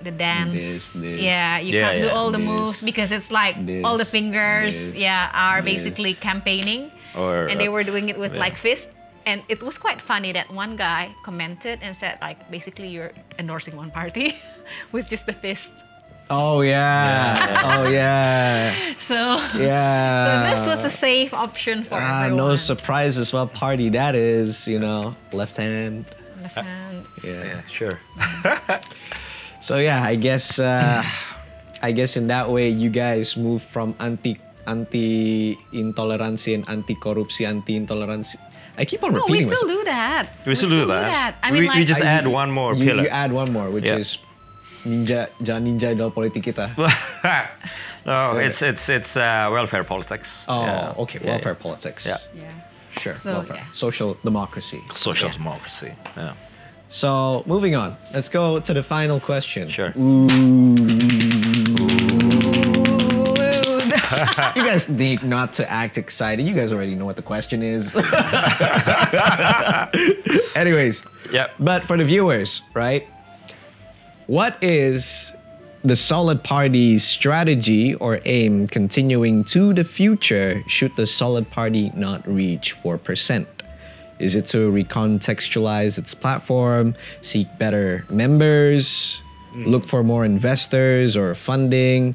the dance. This. Yeah, you Yeah, can't do yeah. all the This, moves because it's like all the this, fingers, this, are this. basically campaigning, Or and they were doing it with yeah. fist. And it was quite funny that one guy commented and said basically you're endorsing one party with just the fist. Oh yeah. Oh yeah. So Yeah. So this was a safe option for everyone. No surprises what party that is, you know. Left hand. Left hand. Yeah, sure. So yeah, I guess in that way you guys move from anti-intoleransi and anti-korupsi, anti-intoleransi. I keep on No, we repeating still myself. do that. We still do that. I mean, we just add one more pillar. You add one more, which Yeah. is jangan ninja dalam politik kita. No, it's welfare politics. Oh, Yeah. okay, Yeah, welfare politics. Yeah. Yeah. Sure, So, welfare. yeah. Social democracy. Social Yeah. democracy. Yeah. So, moving on. Let's go to the final question. Sure. You guys need not to act excited. You guys already know what the question is. Anyways. Yep. But for the viewers, right? What is the Solid Party's strategy or aim continuing to the future should the Solid Party not reach 4%? Is it to recontextualize its platform, seek better members, look for more investors or funding,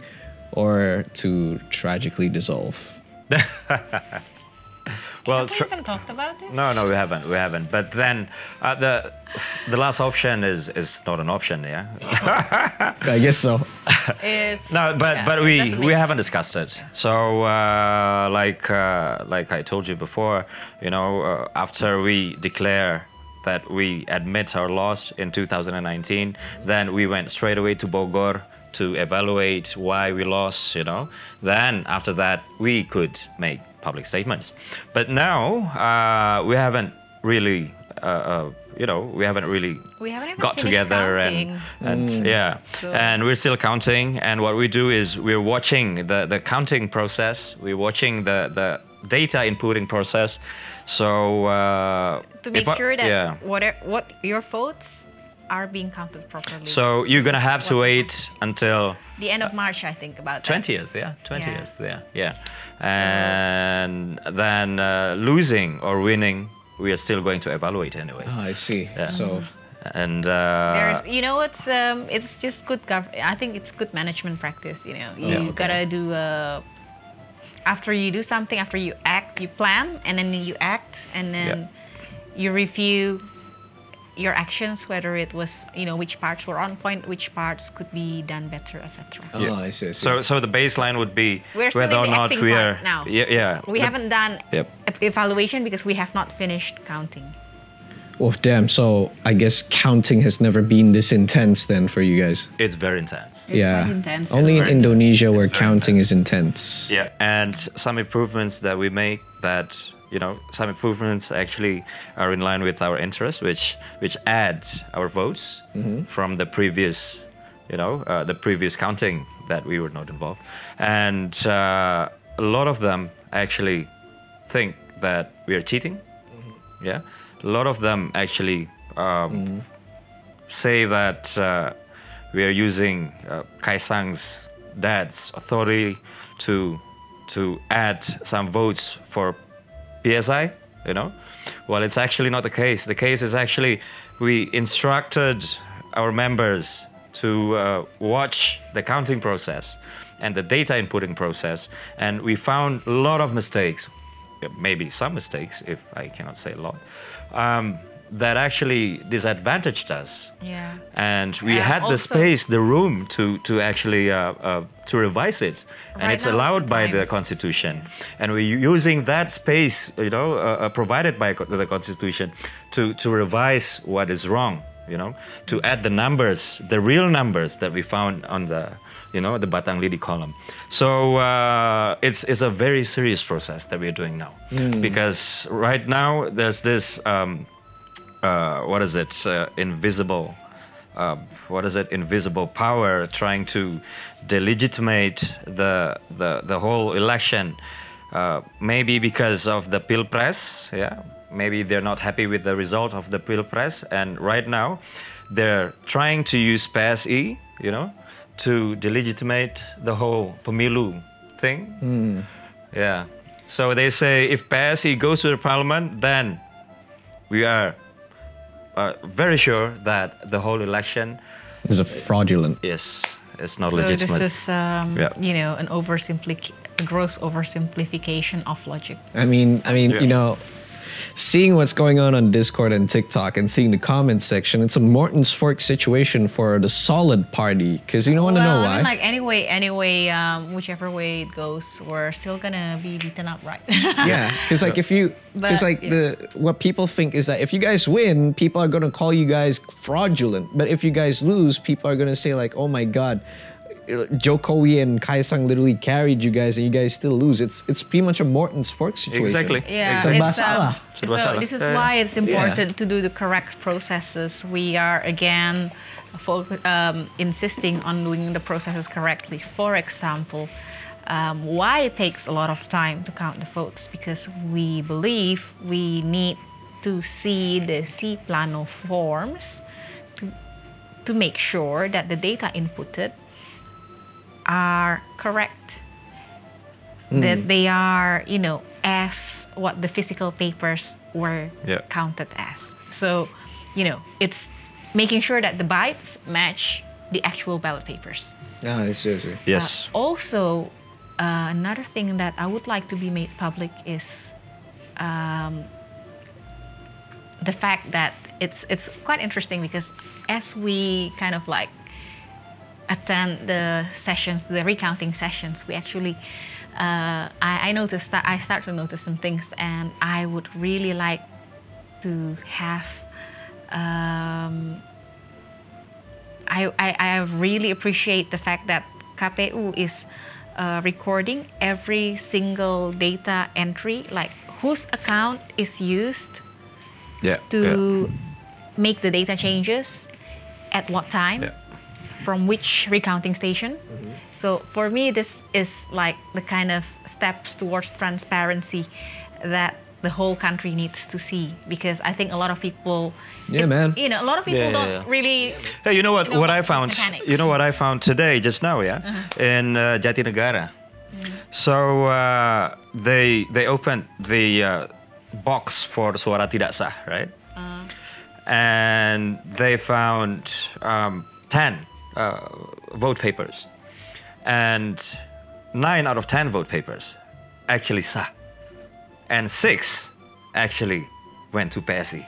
or to tragically dissolve? Have we even talked about this? No, we haven't. But then the last option is not an option, yeah. I guess so. But we haven't discussed it. So like I told you before, after we declare that we admit our loss in 2019, then we went straight away to Bogor to evaluate why we lost, Then after that, we could make public statements. But now we haven't really, we haven't even got together counting. and we're still counting. And what we do is we're watching the counting process. We're watching the data inputting process. So to make sure that what your votes are being counted properly. So you're gonna have to wait until the end of March, I think, about 20th, 20th, yeah. And then losing or winning, we are still going to evaluate anyway. Oh, I see. Yeah. So, and there's, it's just good. I think it's good management practice. You gotta do. After you do something, after you act, you plan, and then you act, and then you review your actions, whether it was, which parts were on point, which parts could be done better, etc. Oh, I see. So the baseline would be we're still whether in the or not acting we part are now. We haven't done evaluation because we have not finished counting. Oh, damn. So I guess counting has never been this intense then for you guys. It's very intense. It's very intense. Only in Indonesia where counting is intense. Yeah, and some improvements that we make that, some improvements actually are in line with our interests, which add our votes from the previous, the previous counting that we were not involved. And a lot of them actually think that we are cheating. Yeah. A lot of them actually say that we are using Kaisang's dad's authority to add some votes for PSI, Well, it's actually not the case. The case is actually we instructed our members to watch the counting process and the data inputting process, and we found a lot of mistakes, maybe some mistakes, if I cannot say a lot, that actually disadvantaged us. Yeah. And we had the space, the room to actually to revise it, and it's allowed by the Constitution. And we're using that space, provided by the Constitution, to revise what is wrong, to add the numbers, the real numbers that we found on the the Batang Lidi column. So it's a very serious process that we're doing now, because right now there's this invisible invisible power trying to delegitimate the whole election, maybe because of the Pilpres. Maybe they're not happy with the result of the Pilpres, and right now they're trying to use PSI, to delegitimate the whole Pemilu thing. Yeah. So they say if PSI goes to the parliament, then we are very sure that the whole election is a fraudulent. Yes, it's not legitimate. This is, an gross oversimplification of logic. I mean, seeing what's going on Discord and TikTok and seeing the comments section, it's a Morton's Fork situation for the Solid Party. Because you don't want to know why. Anyway, whichever way it goes, we're still gonna be beaten up, right? Yeah, because what people think is that if you guys win, people are gonna call you guys fraudulent. But if you guys lose, people are gonna say like, oh my God, Jokowi and Kaisang literally carried you guys, and you guys still lose. It's pretty much a Morton's Fork situation. Exactly. Yeah. Exactly. So this is why it's important to do the correct processes. We are again insisting on doing the processes correctly. For example, why it takes a lot of time to count the votes, because we believe we need to see the C plano forms to make sure that the data inputted are correct, that they are, as what the physical papers were counted as. So, it's making sure that the bytes match the actual ballot papers. Ah, I see. Yes. Also, another thing that I would like to be made public is the fact that it's quite interesting because as we kind of like attend the sessions, the recounting sessions, we actually I noticed that I start to notice some things, and I would really like to have I really appreciate the fact that KPU is recording every single data entry, like whose account is used to make the data changes, at what time, from which recounting station. So for me, this is like the kind of steps towards transparency that the whole country needs to see, because I think a lot of people, a lot of people don't really. Hey, you know what? What I found. mechanics. You know what I found today, just now, in Jatinegara. So they opened the box for suara tidak sah, right? And they found 10 vote papers, and 9 out of 10 vote papers actually sah, and 6 actually went to PSI.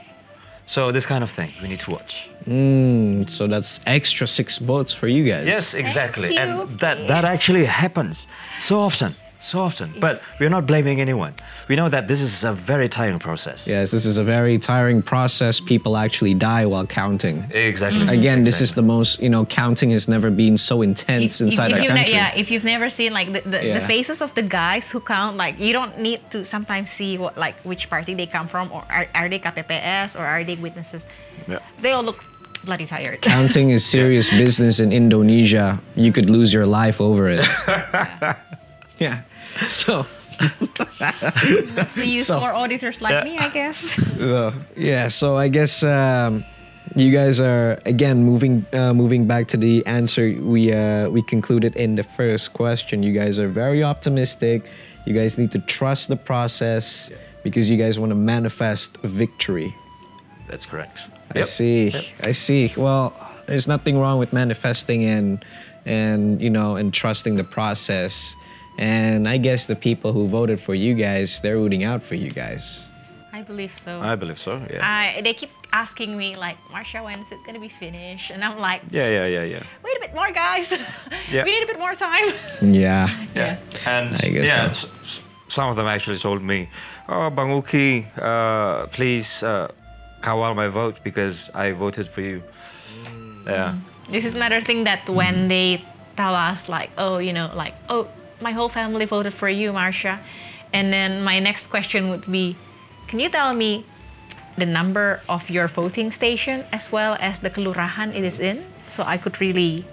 So this kind of thing we need to watch. So that's extra 6 votes for you guys. Yes, exactly. Thank And you. that actually happens so often. But we're not blaming anyone. We know that this is a very tiring process. Yes, this is a very tiring process. People actually die while counting. Exactly. Again, this is the most, counting has never been so intense inside our country. If you've never seen like the faces of the guys who count, like you don't need to sometimes see what like which party they come from, or are they KPPS or are they witnesses. They all look bloody tired. Counting is serious business in Indonesia. You could lose your life over it. Yeah. So We use more auditors like me, I guess. So I guess you guys are again moving back to the answer we concluded in the first question. You guys are very optimistic. You guys need to trust the process because you guys want to manifest victory. That's correct. I see. Well, there's nothing wrong with manifesting and trusting the process. And I guess the people who voted for you guys, they're rooting out for you guys. I believe so. I believe so, yeah. They keep asking me, like, Marsha, when is it going to be finished? And I'm like, Yeah. wait a bit more, guys. Yeah. We need a bit more time. Yeah. And I guess some of them actually told me, oh, Bang Uki, please kawal my vote because I voted for you. Yeah. This is another thing that when they tell us, like, oh, my whole family voted for you, Marsha. And then my next question would be, can you tell me the number of your voting station as well as the kelurahan it is in? So I could really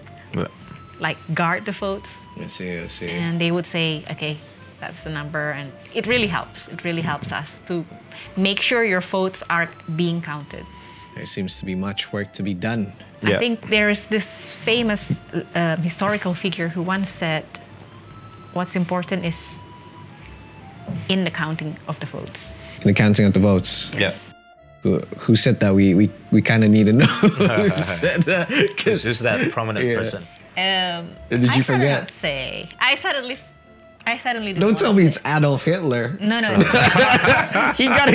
guard the votes. I see. And they would say, okay, that's the number. And it really helps. It really helps us to make sure your votes are being counted. There seems to be much work to be done. I think there is this famous historical figure who once said, what's important is in the counting of the votes. In the counting of the votes. Yes. Who said that? We kind of need to know who said that. Who's that prominent person? Did you forget? Not say. I suddenly Don't tell me it's Adolf Hitler. No. He got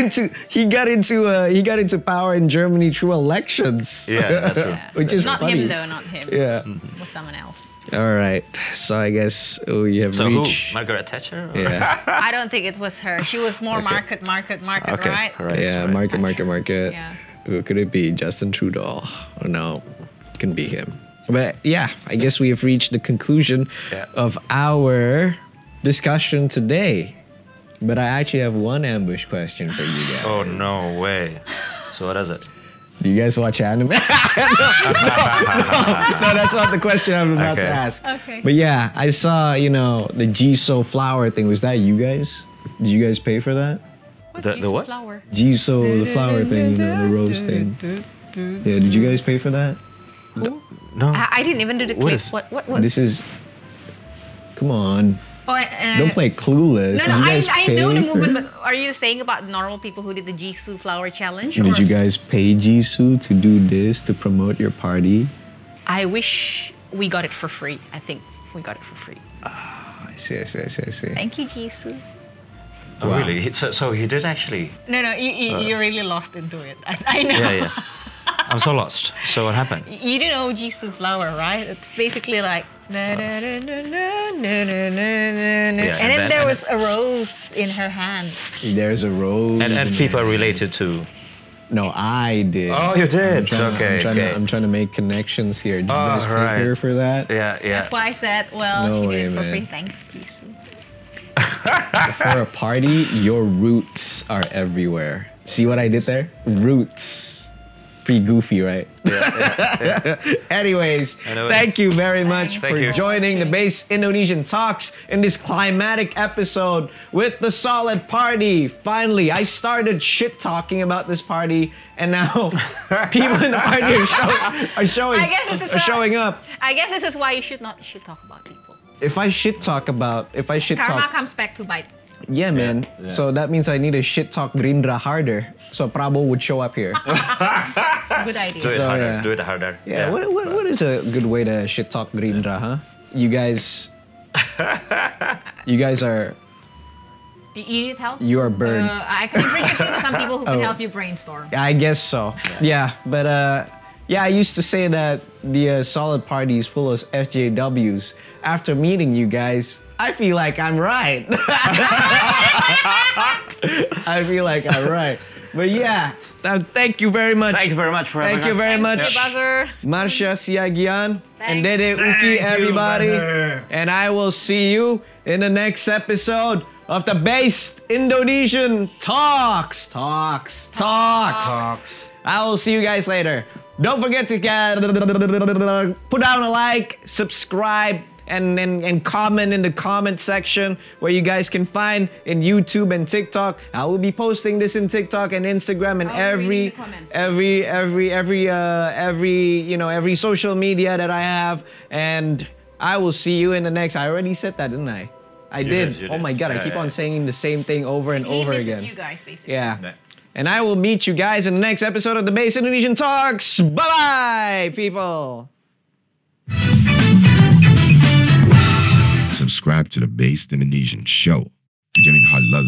into power in Germany through elections. Yeah, that's true. Which is not funny. him though, not him. Yeah. It was someone else. All right. So I guess we have reached. Who? Margaret Thatcher? Or? Yeah. I don't think it was her. She was more market, Okay. right? Right. Yeah. Right. Market. Yeah. Who could it be? Justin Trudeau? Oh no, it can be him. But yeah, I guess we have reached the conclusion of our discussion today. But I actually have one ambush question for you guys. Oh, no way. So what is it? Do you guys watch anime? no, that's not the question I'm about to ask. Okay. But yeah, I saw, the Jisoo flower thing. Was that you guys? Did you guys pay for that? The what? Flower. Jisoo, the flower thing, the rose thing. Yeah, did you guys pay for that? No. I didn't even do the clip. What? This is... Come on. Oh, Don't play clueless. No, Did you guys I pay know the for movement, it? but are you saying about normal people who did the Jisoo flower challenge? Did you guys pay Jisoo to do this to promote your party? I wish we got it for free. I think we got it for free. I see. Thank you, Jisoo. Oh, Wow. really? So he did actually. No, you're really lost into it. I know. Yeah. I'm so lost. So what happened? You do know Jisoo flower, right? It's basically like and then there was a rose in her hand. There's a rose. And people are related to. No, I did. Oh, you did. I'm trying to make connections here. Did you guys pay here for that? Yeah. That's why I said, well, No she way, did it for man. free. Thanks, Jisoo. For a party, your roots are everywhere. See what I did there? Roots. Pretty goofy, right? Yeah. Anyways, thank you very much for joining the Base Indonesian Talks in this climatic episode with the Solid Party. Finally, I started shit talking about this party, and now people in the party are showing up. I guess this is why you should not shit talk about people. If I shit talk, Karma comes back to bite. Yeah, man. Yeah. So that means I need to shit talk Gerindra harder, so Prabowo would show up here. Good idea. Do it So, harder. yeah. Do it harder. Yeah. What is a good way to shit talk Gerindra, huh? You guys are. You need help? You are burned. I can introduce you to some people who can help you brainstorm. I guess so. Yeah, but I used to say that the Solid Party is full of FJWs. After meeting you guys, I feel like I'm right. I feel like I'm right. But yeah, thank you very much. Thank you very much for having us. Thank you very much. Buzzer. Marsha, Siagian, and Thanks. Dedek, Uki, everybody. And I will see you in the next episode of the Based Indonesian Talks. I will see you guys later. Don't forget to put down a like, subscribe, and comment in the comment section where you guys can find in YouTube and TikTok. I will be posting this in TikTok and Instagram and every social media that I have. And I will see you in the next. I already said that, didn't I? I did. You Oh my did. God! I keep on saying the same thing over and over He again. misses you guys, basically. Yeah. Yeah. And I will meet you guys in the next episode of the Base Indonesian Talks. Bye-bye, people. Subscribe to the Based Indonesian Show. Dijamin halal